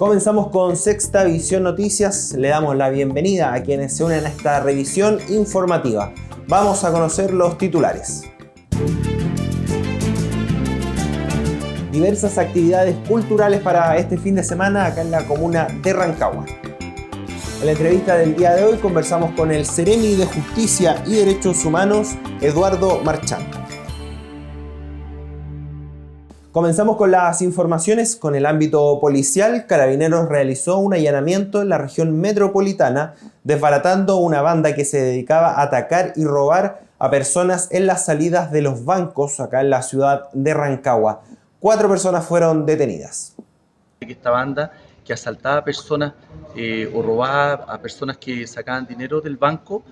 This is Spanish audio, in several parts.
Comenzamos con Sexta Visión Noticias. Le damos la bienvenida a quienes se unen a esta revisión informativa. Vamos a conocer los titulares. Diversas actividades culturales para este fin de semana acá en la comuna de Rancagua. En la entrevista del día de hoy conversamos con el Seremi de Justicia y Derechos Humanos, Eduardo Marchán. Comenzamos con las informaciones. Con el ámbito policial, Carabineros realizó un allanamiento en la región metropolitana, desbaratando una banda que se dedicaba a atacar y robar a personas en las salidas de los bancos acá en la ciudad de Rancagua. 4 personas fueron detenidas. Esta banda que asaltaba a personas o robaba a personas que sacaban dinero del banco,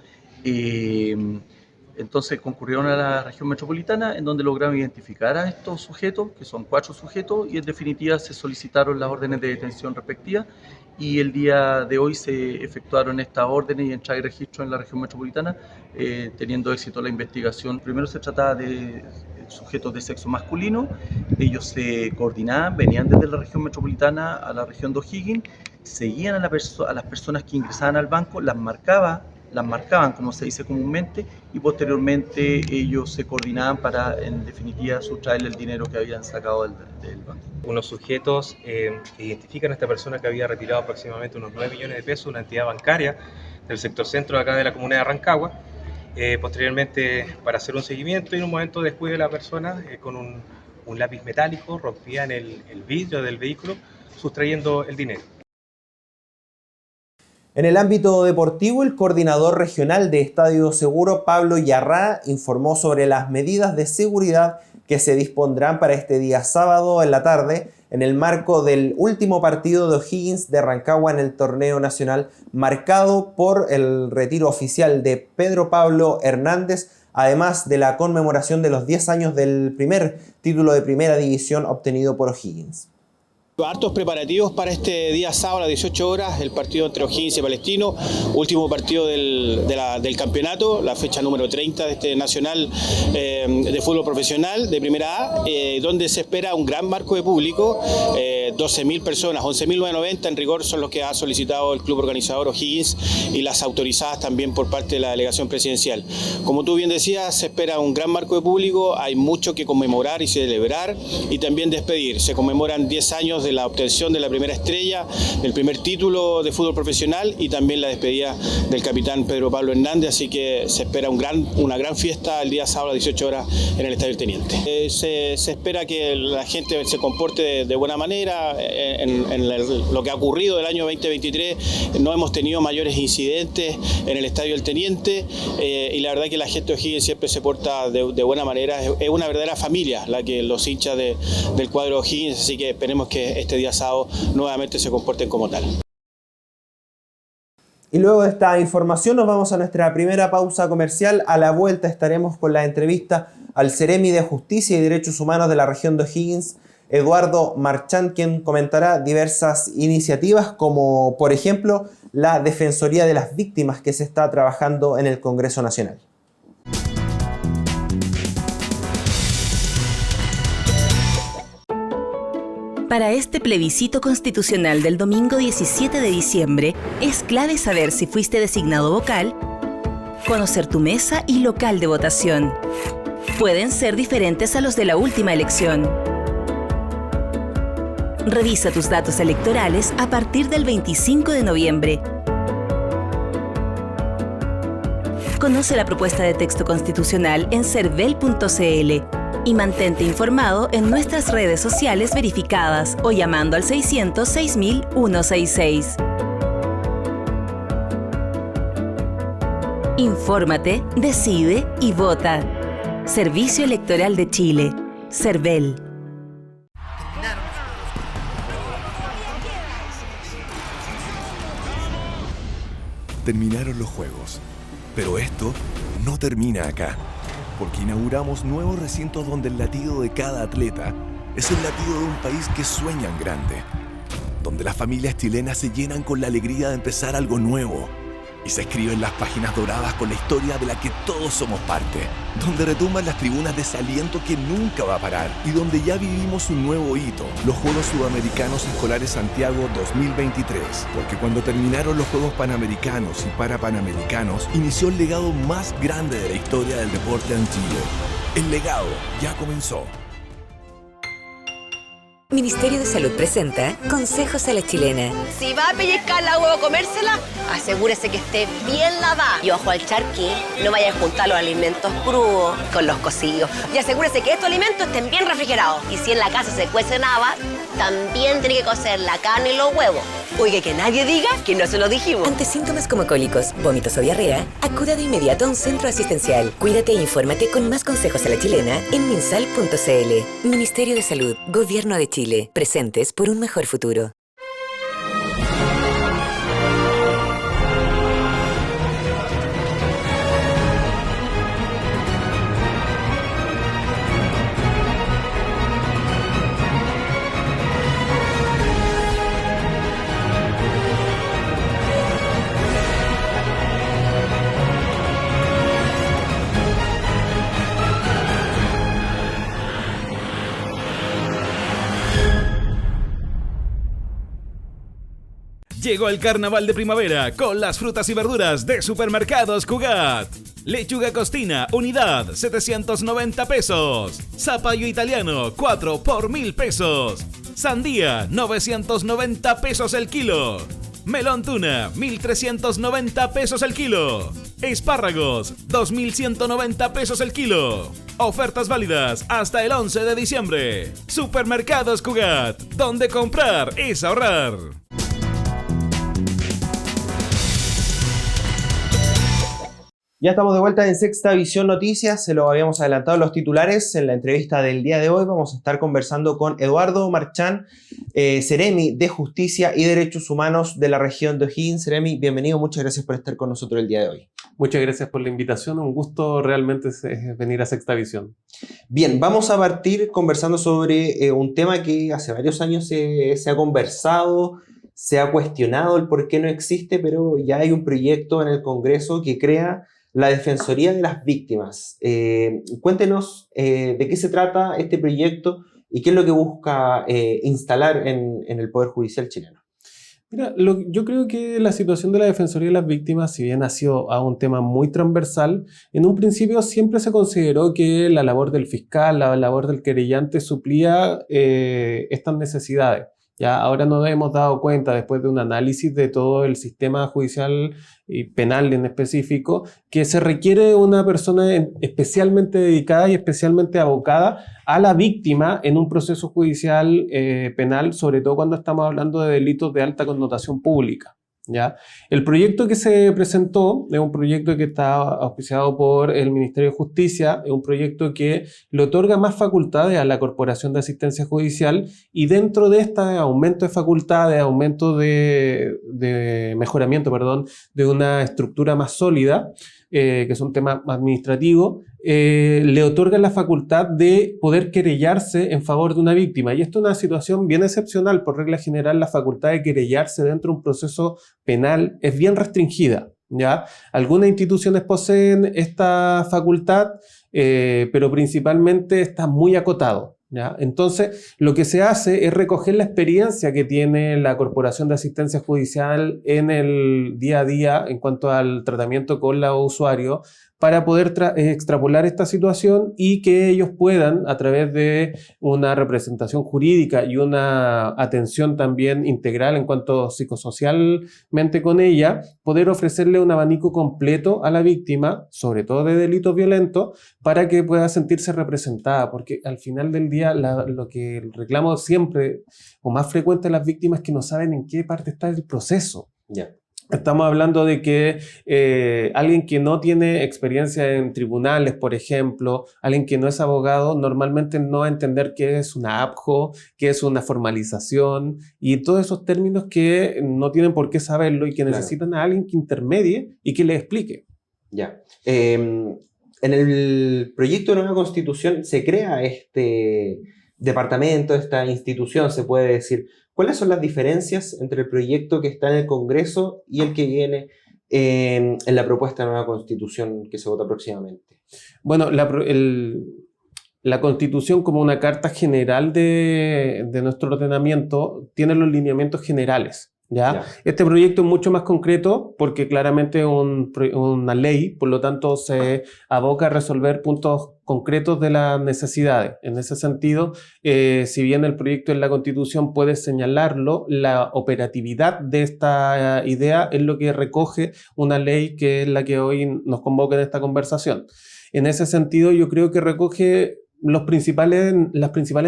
entonces concurrieron a la región metropolitana, en donde lograron identificar a estos sujetos, que son 4 sujetos, y en definitiva se solicitaron las órdenes de detención respectivas, y el día de hoy se efectuaron estas órdenes y entrada y registro en la región metropolitana, teniendo éxito la investigación. Primero se trataba de sujetos de sexo masculino. Ellos se coordinaban, venían desde la región metropolitana a la región de O'Higgins, seguían a las personas que ingresaban al banco, las marcaban, como se dice comúnmente, y posteriormente ellos se coordinaban para, en definitiva, sustraerle el dinero que habían sacado del banco. Unos sujetos identifican a esta persona que había retirado aproximadamente unos 9 millones de pesos, una entidad bancaria del sector centro de acá de la comuna de Rancagua. Posteriormente, para hacer un seguimiento, y en un momento después de la persona, con un lápiz metálico, rompían el vidrio del vehículo, sustrayendo el dinero. En el ámbito deportivo, el coordinador regional de Estadio Seguro, Pablo Yarrá, informó sobre las medidas de seguridad que se dispondrán para este día sábado en la tarde, en el marco del último partido de O'Higgins de Rancagua en el torneo nacional, marcado por el retiro oficial de Pedro Pablo Hernández, además de la conmemoración de los 10 años del primer título de primera división obtenido por O'Higgins. Hartos preparativos para este día sábado a las 18 horas, el partido entre O'Higgins y Palestino, último partido del campeonato, la fecha número 30 de este nacional de fútbol profesional de primera A, donde se espera un gran marco de público, 12.000 personas, 11.990 en rigor son los que ha solicitado el club organizador O'Higgins y las autorizadas también por parte de la delegación presidencial. Como tú bien decías, se espera un gran marco de público, hay mucho que conmemorar y celebrar y también despedir. Se conmemoran 10 años de la obtención de la primera estrella, del primer título de fútbol profesional y también la despedida del capitán Pedro Pablo Hernández, así que se espera una gran fiesta el día sábado a las 18 horas en el Estadio del Teniente. Se espera que la gente se comporte de buena manera. En lo que ha ocurrido del año 2023 no hemos tenido mayores incidentes en el Estadio del Teniente y la verdad que la gente de O'Higgins siempre se porta de buena manera. Es una verdadera familia la que los hinchas del cuadro O'Higgins, así que esperemos que este día sábado nuevamente se comporten como tal. Y luego de esta información nos vamos a nuestra primera pausa comercial. A la vuelta estaremos con la entrevista al Seremi de Justicia y Derechos Humanos de la región de O'Higgins, Eduardo Marchán, quien comentará diversas iniciativas como, por ejemplo, la Defensoría de las Víctimas que se está trabajando en el Congreso Nacional. Para este plebiscito constitucional del domingo 17 de diciembre, es clave saber si fuiste designado vocal, conocer tu mesa y local de votación. Pueden ser diferentes a los de la última elección. Revisa tus datos electorales a partir del 25 de noviembre. Conoce la propuesta de texto constitucional en cervel.cl y mantente informado en nuestras redes sociales verificadas o llamando al 600-6000-166. Infórmate, decide y vota. Servicio Electoral de Chile. Cervel. Terminaron los Juegos, pero esto no termina acá, porque inauguramos nuevos recintos donde el latido de cada atleta es el latido de un país que sueña en grande, donde las familias chilenas se llenan con la alegría de empezar algo nuevo, y se escriben las páginas doradas con la historia de la que todos somos parte, donde retumban las tribunas de ese aliento que nunca va a parar y donde ya vivimos un nuevo hito, los Juegos Sudamericanos Escolares Santiago 2023, porque cuando terminaron los Juegos Panamericanos y Parapanamericanos, inició el legado más grande de la historia del deporte en Chile. El legado ya comenzó. Ministerio de Salud presenta Consejos a la Chilena. Si va a pellizcar la huevo a comérsela, asegúrese que esté bien lavada. Y ojo al charqui, no vaya a juntar los alimentos crudos con los cocidos. Y asegúrese que estos alimentos estén bien refrigerados. Y si en la casa se cuecen habas, también tiene que cocer la carne y los huevos. Oiga, que nadie diga que no se lo dijimos. Ante síntomas como cólicos, vómitos o diarrea, acuda de inmediato a un centro asistencial. Cuídate e infórmate con más consejos a la chilena en minsal.cl. Ministerio de Salud, Gobierno de Chile. Presentes por un mejor futuro. Llegó el carnaval de primavera con las frutas y verduras de Supermercados Cugat. Lechuga costina, unidad, 790 pesos. Zapallo italiano, 4 por 1.000 pesos. Sandía, 990 pesos el kilo. Melón tuna, 1.390 pesos el kilo. Espárragos, 2.190 pesos el kilo. Ofertas válidas hasta el 11 de diciembre. Supermercados Cugat, donde comprar es ahorrar. Ya estamos de vuelta en Sexta Visión Noticias, se lo habíamos adelantado en los titulares. En la entrevista del día de hoy vamos a estar conversando con Eduardo Marchán, Seremi de Justicia y Derechos Humanos de la región de O'Higgins. Seremi, bienvenido, muchas gracias por estar con nosotros el día de hoy. Muchas gracias por la invitación, un gusto realmente venir a Sexta Visión. Bien, vamos a partir conversando sobre un tema que hace varios años se ha conversado, se ha cuestionado el por qué no existe, pero ya hay un proyecto en el Congreso que crea la Defensoría de las Víctimas. Cuéntenos de qué se trata este proyecto y qué es lo que busca instalar en el Poder Judicial chileno. Mira, yo creo que la situación de la Defensoría de las Víctimas, si bien ha sido un tema muy transversal, en un principio siempre se consideró que la labor del fiscal, la labor del querellante suplía estas necesidades. Ya ahora nos hemos dado cuenta, después de un análisis de todo el sistema judicial y penal en específico, que se requiere una persona especialmente dedicada y especialmente abocada a la víctima en un proceso judicial penal, sobre todo cuando estamos hablando de delitos de alta connotación pública. ¿Ya? El proyecto que se presentó es un proyecto que está auspiciado por el Ministerio de Justicia, es un proyecto que le otorga más facultades a la Corporación de Asistencia Judicial y dentro de este aumento de facultades, aumento de mejoramiento, de una estructura más sólida, que es un tema administrativo, le otorga la facultad de poder querellarse en favor de una víctima. Y esto es una situación bien excepcional. Por regla general, la facultad de querellarse dentro de un proceso penal es bien restringida, ¿ya? Algunas instituciones poseen esta facultad, pero principalmente está muy acotado, ¿ya? Entonces, lo que se hace es recoger la experiencia que tiene la Corporación de Asistencia Judicial en el día a día en cuanto al tratamiento con los usuarios para poder extrapolar esta situación y que ellos puedan, a través de una representación jurídica y una atención también integral en cuanto psicosocialmente con ella, poder ofrecerle un abanico completo a la víctima, sobre todo de delitos violentos, para que pueda sentirse representada, porque al final del día lo que reclamo siempre o más frecuente a las víctimas es que no saben en qué parte está el proceso. Ya. Estamos hablando de que alguien que no tiene experiencia en tribunales, por ejemplo, alguien que no es abogado, normalmente no va a entender qué es una APJO, qué es una formalización y todos esos términos que no tienen por qué saberlo y que necesitan a alguien que intermedie y que le explique. Ya. En el proyecto de nueva constitución se crea este departamento, esta institución, se puede decir. ¿Cuáles son las diferencias entre el proyecto que está en el Congreso y el que viene en la propuesta de nueva constitución que se vota próximamente? Bueno, la Constitución, como una carta general de nuestro ordenamiento, tiene los lineamientos generales. ¿Ya? Este proyecto es mucho más concreto porque claramente es una ley, por lo tanto se aboca a resolver puntos concretos de las necesidades. En ese sentido, si bien el proyecto en la Constitución puede señalarlo, la operatividad de esta idea es lo que recoge una ley que es la que hoy nos convoca en esta conversación. En ese sentido, yo creo que recoge las principales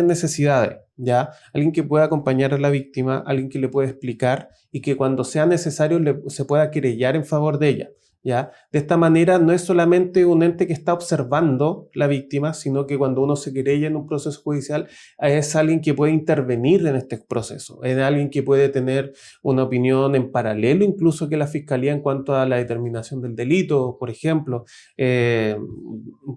necesidades, ¿ya? Alguien que pueda acompañar a la víctima, alguien que le pueda explicar y que cuando sea necesario se pueda querellar en favor de ella, ¿ya? De esta manera no es solamente un ente que está observando la víctima, sino que cuando uno se querella en un proceso judicial es alguien que puede intervenir en este proceso, es alguien que puede tener una opinión en paralelo incluso que la Fiscalía en cuanto a la determinación del delito, por ejemplo.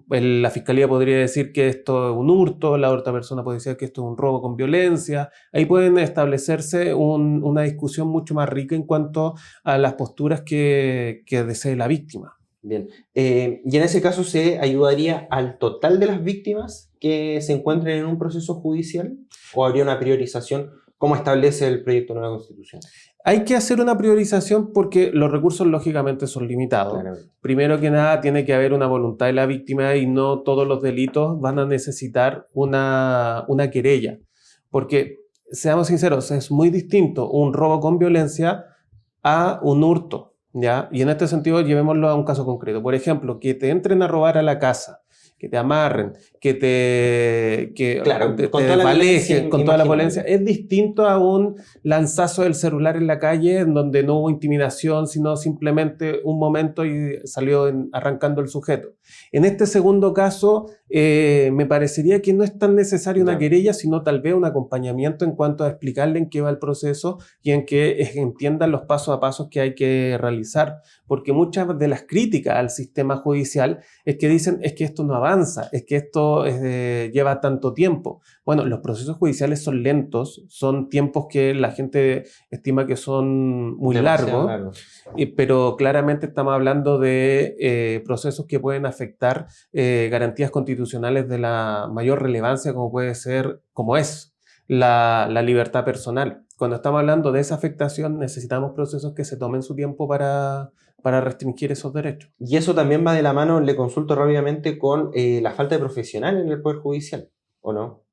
La Fiscalía podría decir que esto es un hurto, la otra persona puede decir que esto es un robo con violencia. Ahí pueden establecerse una discusión mucho más rica en cuanto a las posturas que desee la víctima. Bien. ¿Y en ese caso se ayudaría al total de las víctimas que se encuentren en un proceso judicial? ¿O habría una priorización? ¿Cómo establece el proyecto de nueva constitución? Hay que hacer una priorización porque los recursos lógicamente son limitados. Claramente. Primero que nada tiene que haber una voluntad de la víctima y no todos los delitos van a necesitar una querella. Porque, seamos sinceros, es muy distinto un robo con violencia a un hurto, ¿ya? Y en este sentido llevémoslo a un caso concreto. Por ejemplo, que te entren a robar a la casa, que te amarren, que te desvalejen con toda la violencia. Es distinto a un lanzazo del celular en la calle en donde no hubo intimidación, sino simplemente un momento y salió arrancando el sujeto. En este segundo caso, me parecería que no es tan necesaria una querella, sino tal vez un acompañamiento en cuanto a explicarle en qué va el proceso y en que entiendan los pasos a pasos que hay que realizar. Porque muchas de las críticas al sistema judicial es que dicen es que esto no avanza, es que esto lleva tanto tiempo. Bueno, los procesos judiciales son lentos, son tiempos que la gente estima que son muy largos, pero claramente estamos hablando de procesos que pueden afectar garantías constitucionales de la mayor relevancia como es la libertad personal. Cuando estamos hablando de esa afectación necesitamos procesos que se tomen su tiempo para restringir esos derechos. Y eso también va de la mano, le consulto rápidamente, con la falta de profesionales en el Poder Judicial, ¿o no?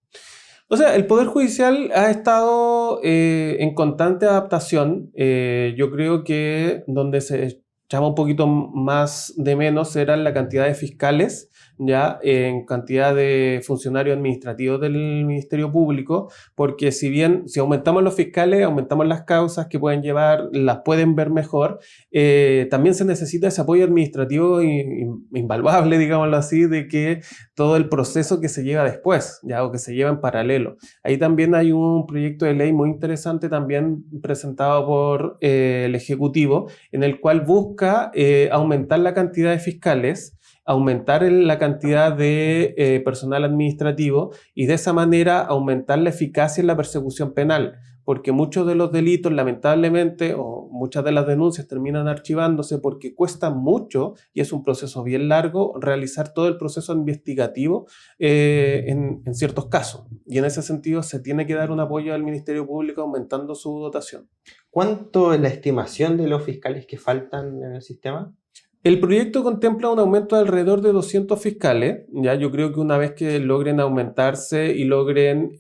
O sea, el Poder Judicial ha estado en constante adaptación. Yo creo que donde se echaba un poquito más de menos era la cantidad de fiscales, ya en cantidad de funcionarios administrativos del Ministerio Público, porque si aumentamos los fiscales, aumentamos las causas que pueden llevar, las pueden ver mejor, también se necesita ese apoyo administrativo invaluable, digámoslo así, de que todo el proceso que se lleva después, ya, o que se lleva en paralelo. Ahí también hay un proyecto de ley muy interesante, también presentado por el Ejecutivo, en el cual busca aumentar la cantidad de fiscales, aumentar la cantidad de personal administrativo y de esa manera aumentar la eficacia en la persecución penal, porque muchos de los delitos, lamentablemente, o muchas de las denuncias terminan archivándose porque cuesta mucho, y es un proceso bien largo, realizar todo el proceso investigativo en ciertos casos. Y en ese sentido se tiene que dar un apoyo al Ministerio Público aumentando su dotación. ¿Cuánto es la estimación de los fiscales que faltan en el sistema? El proyecto contempla un aumento de alrededor de 200 fiscales. Ya, yo creo que una vez que logren aumentarse y logren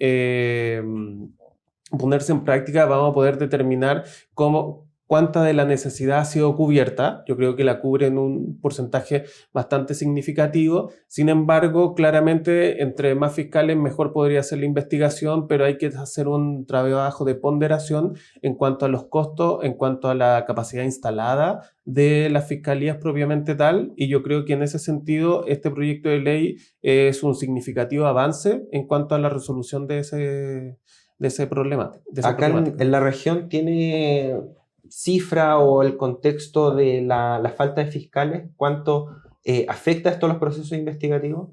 ponerse en práctica, vamos a poder determinar cuánta de la necesidad ha sido cubierta. Yo creo que la cubre en un porcentaje bastante significativo. Sin embargo, claramente, entre más fiscales, mejor podría ser la investigación, pero hay que hacer un trabajo de ponderación en cuanto a los costos, en cuanto a la capacidad instalada de las fiscalías propiamente tal, y yo creo que en ese sentido este proyecto de ley es un significativo avance en cuanto a la resolución de ese problema. Acá en la región tiene cifra o el contexto de la falta de fiscales, ¿cuánto afecta esto a los procesos investigativos?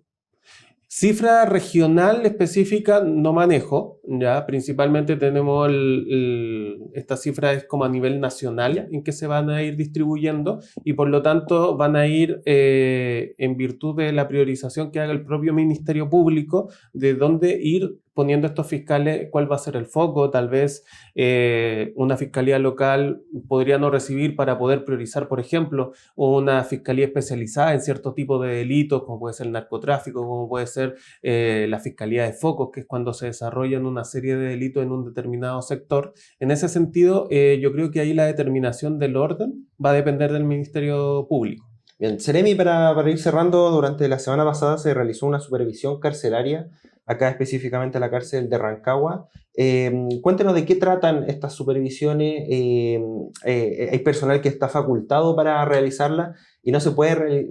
Cifra regional específica no manejo, ¿ya? Principalmente tenemos esta cifra es como a nivel nacional en que se van a ir distribuyendo y por lo tanto van a ir en virtud de la priorización que haga el propio Ministerio Público de dónde ir poniendo estos fiscales, cuál va a ser el foco. Tal vez una fiscalía local podría no recibir para poder priorizar, por ejemplo, una fiscalía especializada en cierto tipo de delitos, como puede ser el narcotráfico, como puede ser la fiscalía de focos, que es cuando se desarrollan una serie de delitos en un determinado sector. En ese sentido, yo creo que ahí la determinación del orden va a depender del Ministerio Público. Bien, Seremi, para ir cerrando, durante la semana pasada se realizó una supervisión carcelaria, acá específicamente en la cárcel de Rancagua. Cuéntenos de qué tratan estas supervisiones. Hay personal que está facultado para realizarla y no se puede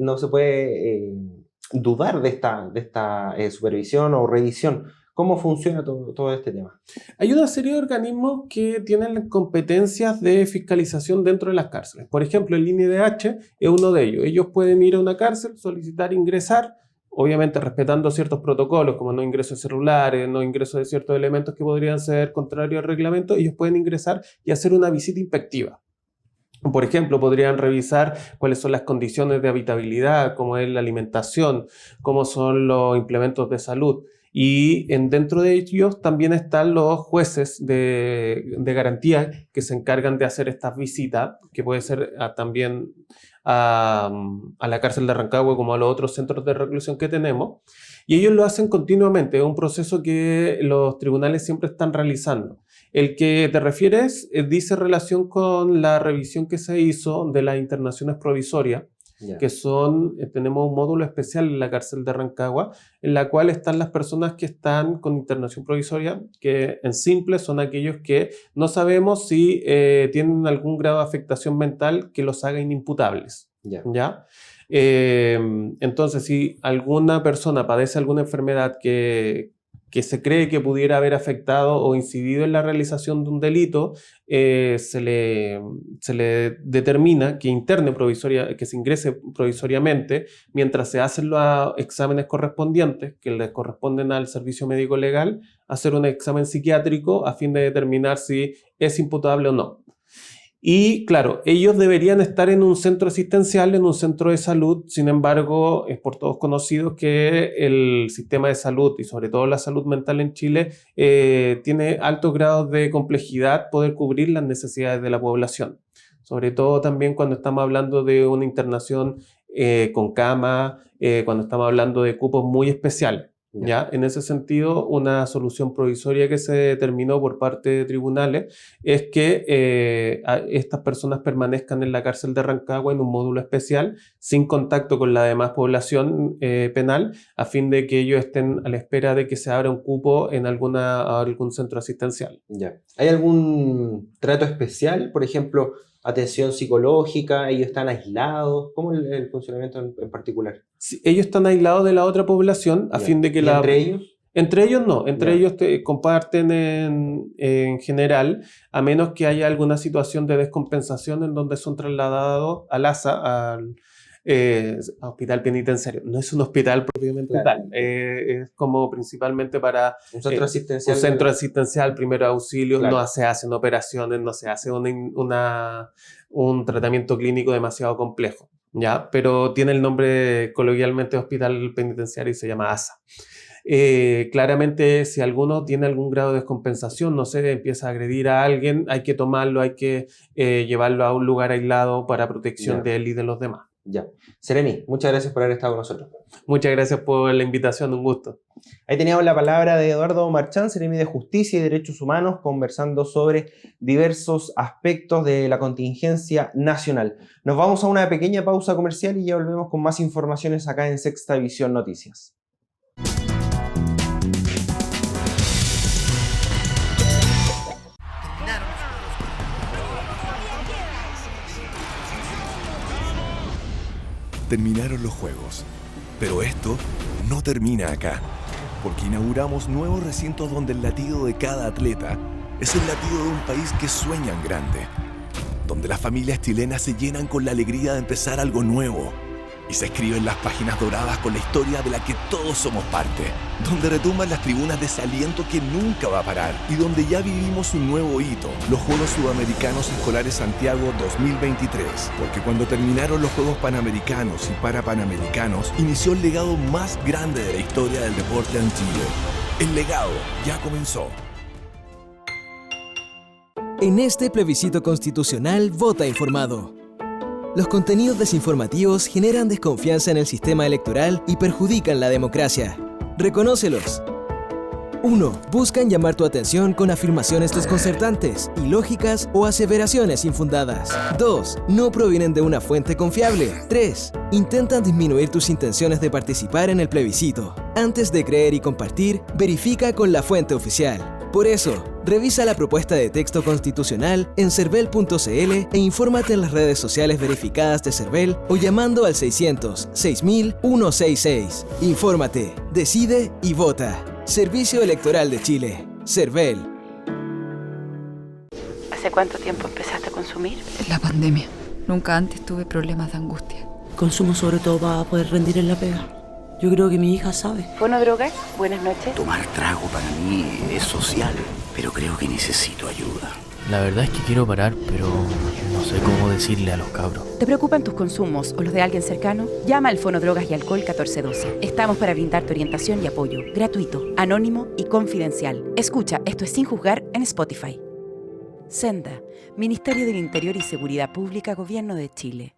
dudar de esta supervisión o revisión. ¿Cómo funciona todo este tema? Hay una serie de organismos que tienen competencias de fiscalización dentro de las cárceles. Por ejemplo, el INDH es uno de ellos. Ellos pueden ir a una cárcel, solicitar ingresar, obviamente respetando ciertos protocolos como no ingreso de celulares, no ingreso de ciertos elementos que podrían ser contrarios al reglamento. Ellos pueden ingresar y hacer una visita inspectiva. Por ejemplo, podrían revisar cuáles son las condiciones de habitabilidad, cómo es la alimentación, cómo son los implementos de salud. Y dentro de ellos también están los jueces de garantía que se encargan de hacer estas visitas, que puede ser también a la cárcel de Rancagua como a los otros centros de reclusión que tenemos. Y ellos lo hacen continuamente, es un proceso que los tribunales siempre están realizando. El que te refieres dice relación con la revisión que se hizo de las internaciones provisorias, que tenemos un módulo especial en la cárcel de Rancagua, en la cual están las personas que están con internación provisoria, que en simple son aquellos que no sabemos si tienen algún grado de afectación mental que los haga inimputables. ¿Ya? Entonces, si alguna persona padece alguna enfermedad que se cree que pudiera haber afectado o incidido en la realización de un delito, se le determina que que se ingrese provisoriamente mientras se hacen los exámenes correspondientes que le corresponden al servicio médico legal, hacer un examen psiquiátrico a fin de determinar si es imputable o no. Y claro, ellos deberían estar en un centro asistencial, en un centro de salud. Sin embargo, es por todos conocido que el sistema de salud y sobre todo la salud mental en Chile tiene altos grados de complejidad poder cubrir las necesidades de la población. Sobre todo también cuando estamos hablando de una internación con cama, cuando estamos hablando de cupos muy especiales. ¿Ya? En ese sentido, una solución provisoria que se determinó por parte de tribunales es que estas personas permanezcan en la cárcel de Rancagua en un módulo especial, sin contacto con la demás población penal, a fin de que ellos estén a la espera de que se abra un cupo en algún centro asistencial. Ya. ¿Hay algún trato especial? Por ejemplo, atención psicológica, ellos están aislados. ¿Cómo es el funcionamiento en particular? Sí, ellos están aislados de la otra población a fin de que ¿Entre ellos? Entre ellos no, ellos comparten en general, a menos que haya alguna situación de descompensación en donde son trasladados al ASA, al hospital penitenciario. No es un hospital propiamente tal, es como principalmente para un centro asistencial. Un centro asistencial, primeros auxilios, no se hacen operaciones, no se hace un tratamiento clínico demasiado complejo, ¿ya? Pero tiene el nombre coloquialmente hospital penitenciario y se llama ASA. Claramente, si alguno tiene algún grado de descompensación, no sé, empieza a agredir a alguien, hay que tomarlo, hay que llevarlo a un lugar aislado para protección de él y de los demás. Ya. Seremi, muchas gracias por haber estado con nosotros. Muchas gracias por la invitación, un gusto. Ahí teníamos la palabra de Eduardo Marchán, Seremi de Justicia y Derechos Humanos, conversando sobre diversos aspectos de la contingencia nacional. Nos vamos a una pequeña pausa comercial y ya volvemos con más informaciones acá en Sexta Visión Noticias. Terminaron los Juegos, pero esto no termina acá, porque inauguramos nuevos recintos donde el latido de cada atleta es el latido de un país que sueña en grande, donde las familias chilenas se llenan con la alegría de empezar algo nuevo, y se escribe en las páginas doradas con la historia de la que todos somos parte, donde retumban las tribunas de ese aliento que nunca va a parar y donde ya vivimos un nuevo hito, los Juegos Sudamericanos Escolares Santiago 2023, porque cuando terminaron los Juegos Panamericanos y Parapanamericanos, inició el legado más grande de la historia del deporte en Chile. El legado ya comenzó. En este plebiscito constitucional, vota informado. Los contenidos desinformativos generan desconfianza en el sistema electoral y perjudican la democracia. Reconócelos. 1. Buscan llamar tu atención con afirmaciones desconcertantes, ilógicas o aseveraciones infundadas. 2. No provienen de una fuente confiable. 3. Intentan disminuir tus intenciones de participar en el plebiscito. Antes de creer y compartir, verifica con la fuente oficial. Por eso, revisa la propuesta de texto constitucional en cervel.cl e infórmate en las redes sociales verificadas de Cervel o llamando al 600-6000-166. Infórmate, decide y vota. Servicio Electoral de Chile. Cervel. ¿Hace cuánto tiempo empezaste a consumir? En la pandemia. Nunca antes tuve problemas de angustia. Consumo sobre todo para poder rendir en la pega. Yo creo que mi hija sabe. Fonodrogas, buenas noches. Tomar trago para mí es social, pero creo que necesito ayuda. La verdad es que quiero parar, pero no sé cómo decirle a los cabros. ¿Te preocupan tus consumos o los de alguien cercano? Llama al Fonodrogas y Alcohol 1412. Estamos para brindarte orientación y apoyo, gratuito, anónimo y confidencial. Escucha Esto es Sin Juzgar en Spotify. Senda, Ministerio del Interior y Seguridad Pública, Gobierno de Chile.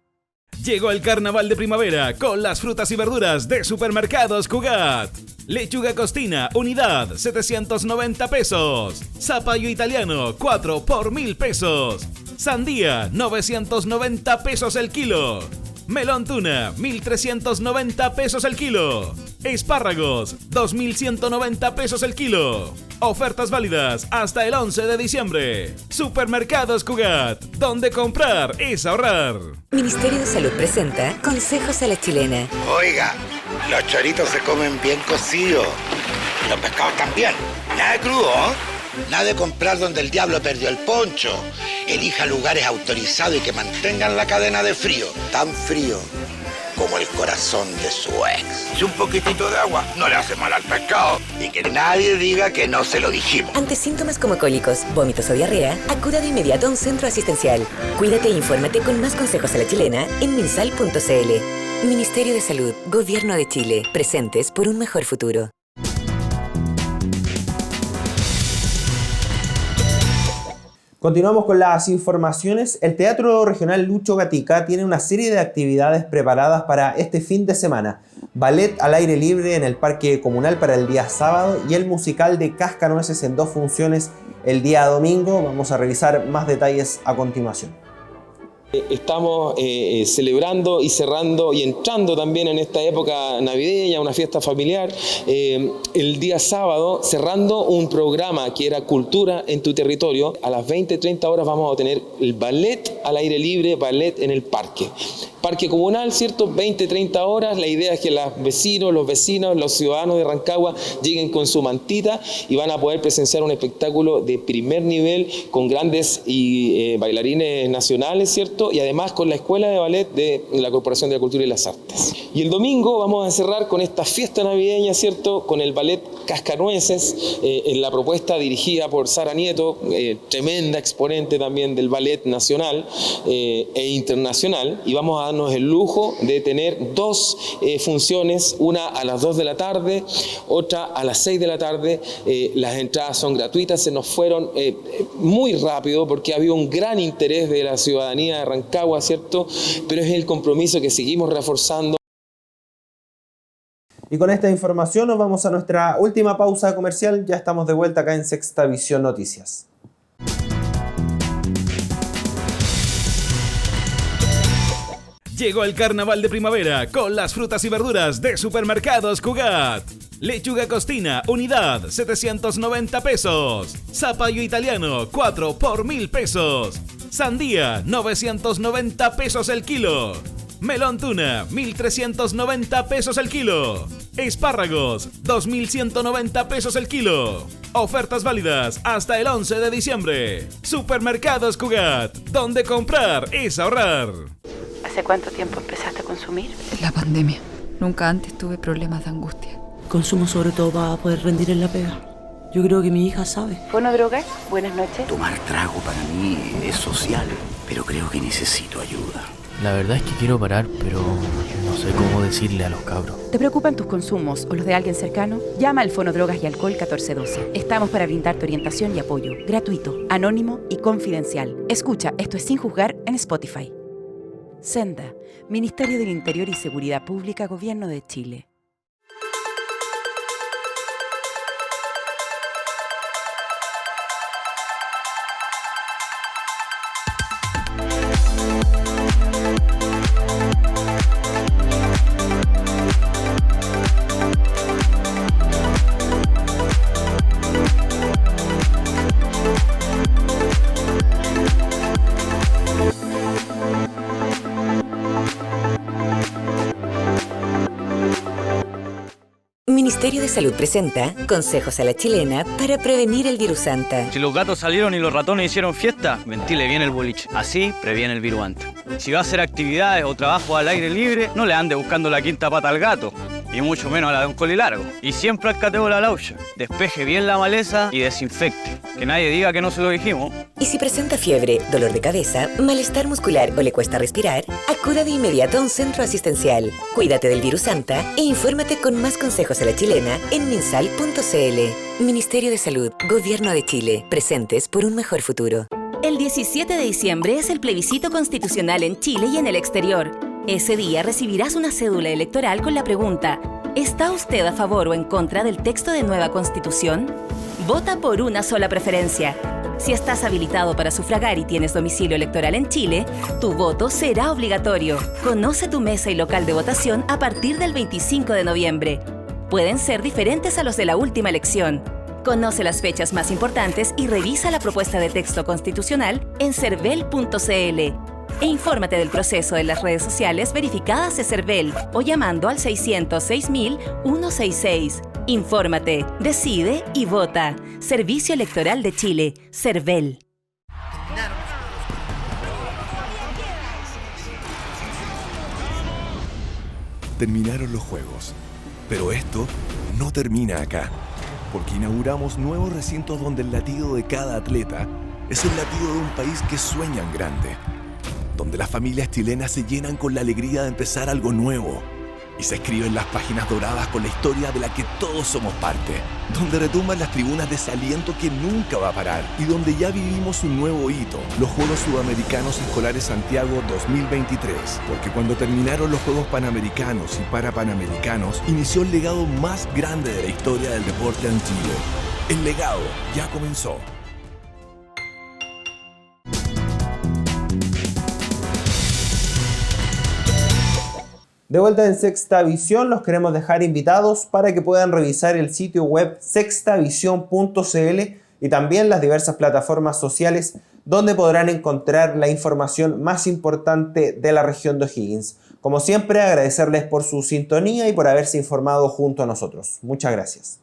Llegó el carnaval de primavera con las frutas y verduras de Supermercados Cugat. Lechuga costina, unidad, 790 pesos. Zapallo italiano, 4 por 1.000 pesos. Sandía, 990 pesos el kilo. Melón tuna, 1.390 pesos el kilo. Espárragos, 2.190 pesos el kilo. Ofertas válidas hasta el 11 de diciembre. Supermercados Cugat, donde comprar es ahorrar. Ministerio de Salud presenta Consejos a la Chilena. Oiga, los choritos se comen bien cocidos. Los pescados también. Nada de crudo, ¿eh? Nada de comprar donde el diablo perdió el poncho. Elija lugares autorizados y que mantengan la cadena de frío. Tan frío como el corazón de su ex. Si un poquitito de agua no le hace mal al pescado. Y que nadie diga que no se lo dijimos. Ante síntomas como cólicos, vómitos o diarrea, acuda de inmediato a un centro asistencial. Cuídate e infórmate con más consejos a la chilena en minsal.cl. Ministerio de Salud, Gobierno de Chile. Presentes por un mejor futuro. Continuamos con las informaciones. El Teatro Regional Lucho Gatica tiene una serie de actividades preparadas para este fin de semana. Ballet al aire libre en el Parque Comunal para el día sábado y el musical de Cascanueces en 2 funciones el día domingo. Vamos a revisar más detalles a continuación. Estamos celebrando y cerrando y entrando también en esta época navideña, una fiesta familiar, el día sábado cerrando un programa que era Cultura en tu Territorio. A las 20-30 horas vamos a tener el ballet al aire libre, ballet en el parque comunal, ¿cierto? 20-30 horas. La idea es que los vecinos, los ciudadanos de Rancagua lleguen con su mantita y van a poder presenciar un espectáculo de primer nivel con grandes bailarines nacionales, ¿cierto? Y además con la Escuela de Ballet de la Corporación de la Cultura y las Artes. Y el domingo vamos a cerrar con esta fiesta navideña, ¿cierto? Con el ballet Cascanueces, en la propuesta dirigida por Sara Nieto, tremenda exponente también del ballet nacional e internacional. Y vamos a darnos el lujo de tener 2 funciones, una a las 2 de la tarde, otra a las 6 de la tarde. Las entradas son gratuitas, se nos fueron muy rápido porque había un gran interés de la ciudadanía de Rancagua, ¿cierto? Pero es el compromiso que seguimos reforzando. Y con esta información nos vamos a nuestra última pausa comercial. Ya estamos de vuelta acá en Sexta Visión Noticias. Llegó el carnaval de primavera con las frutas y verduras de Supermercados Cugat. Lechuga costina, unidad, 790 pesos. Zapallo italiano, 4 por 1.000 pesos. Sandía, 990 pesos el kilo. Melón tuna, 1.390 pesos el kilo. Espárragos, 2.190 pesos el kilo. Ofertas válidas hasta el 11 de diciembre. Supermercados Cugat, donde comprar es ahorrar. ¿Hace cuánto tiempo empezaste a consumir? La pandemia. Nunca antes tuve problemas de angustia. Consumo sobre todo para poder rendir en la pega. Yo creo que mi hija sabe. Fonodrogas, buenas noches. Tomar trago para mí es social, pero creo que necesito ayuda. La verdad es que quiero parar, pero no sé cómo decirle a los cabros. ¿Te preocupan tus consumos o los de alguien cercano? Llama al Fonodrogas y Alcohol 1412. Estamos para brindarte orientación y apoyo, gratuito, anónimo y confidencial. Escucha Esto es Sin Juzgar en Spotify. Senda, Ministerio del Interior y Seguridad Pública, Gobierno de Chile. Ministerio de Salud presenta Consejos a la Chilena para prevenir el virus Santa. Si los gatos salieron y los ratones hicieron fiesta, ventile bien el boliche. Así previene el virus antes. Si va a hacer actividades o trabajo al aire libre, no le ande buscando la quinta pata al gato. Y mucho menos a la de un colilargo. Y siempre al cateo la laucha. Despeje bien la maleza y desinfecte. Que nadie diga que no se lo dijimos. Y si presenta fiebre, dolor de cabeza, malestar muscular o le cuesta respirar, acuda de inmediato a un centro asistencial. Cuídate del virus Santa e infórmate con más consejos a la chilena en minsal.cl. Ministerio de Salud, Gobierno de Chile. Presentes por un mejor futuro. El 17 de diciembre es el plebiscito constitucional en Chile y en el exterior. Ese día recibirás una cédula electoral con la pregunta: ¿está usted a favor o en contra del texto de nueva constitución? Vota por una sola preferencia. Si estás habilitado para sufragar y tienes domicilio electoral en Chile, tu voto será obligatorio. Conoce tu mesa y local de votación a partir del 25 de noviembre. Pueden ser diferentes a los de la última elección. Conoce las fechas más importantes y revisa la propuesta de texto constitucional en cervel.cl. E infórmate del proceso en las redes sociales verificadas de Cervel o llamando al 600-6000-166. Infórmate, decide y vota. Servicio Electoral de Chile, Cervel. Terminaron los Juegos, pero esto no termina acá, porque inauguramos nuevos recintos donde el latido de cada atleta es el latido de un país que sueña en grande, donde las familias chilenas se llenan con la alegría de empezar algo nuevo y se escriben las páginas doradas con la historia de la que todos somos parte, donde retumban las tribunas de ese aliento que nunca va a parar y donde ya vivimos un nuevo hito, los Juegos Sudamericanos Escolares Santiago 2023, porque cuando terminaron los Juegos Panamericanos y Parapanamericanos, inició el legado más grande de la historia del deporte en Chile. El legado ya comenzó. De vuelta en Sexta Visión, los queremos dejar invitados para que puedan revisar el sitio web sextavision.cl y también las diversas plataformas sociales donde podrán encontrar la información más importante de la región de O'Higgins. Como siempre, agradecerles por su sintonía y por haberse informado junto a nosotros. Muchas gracias.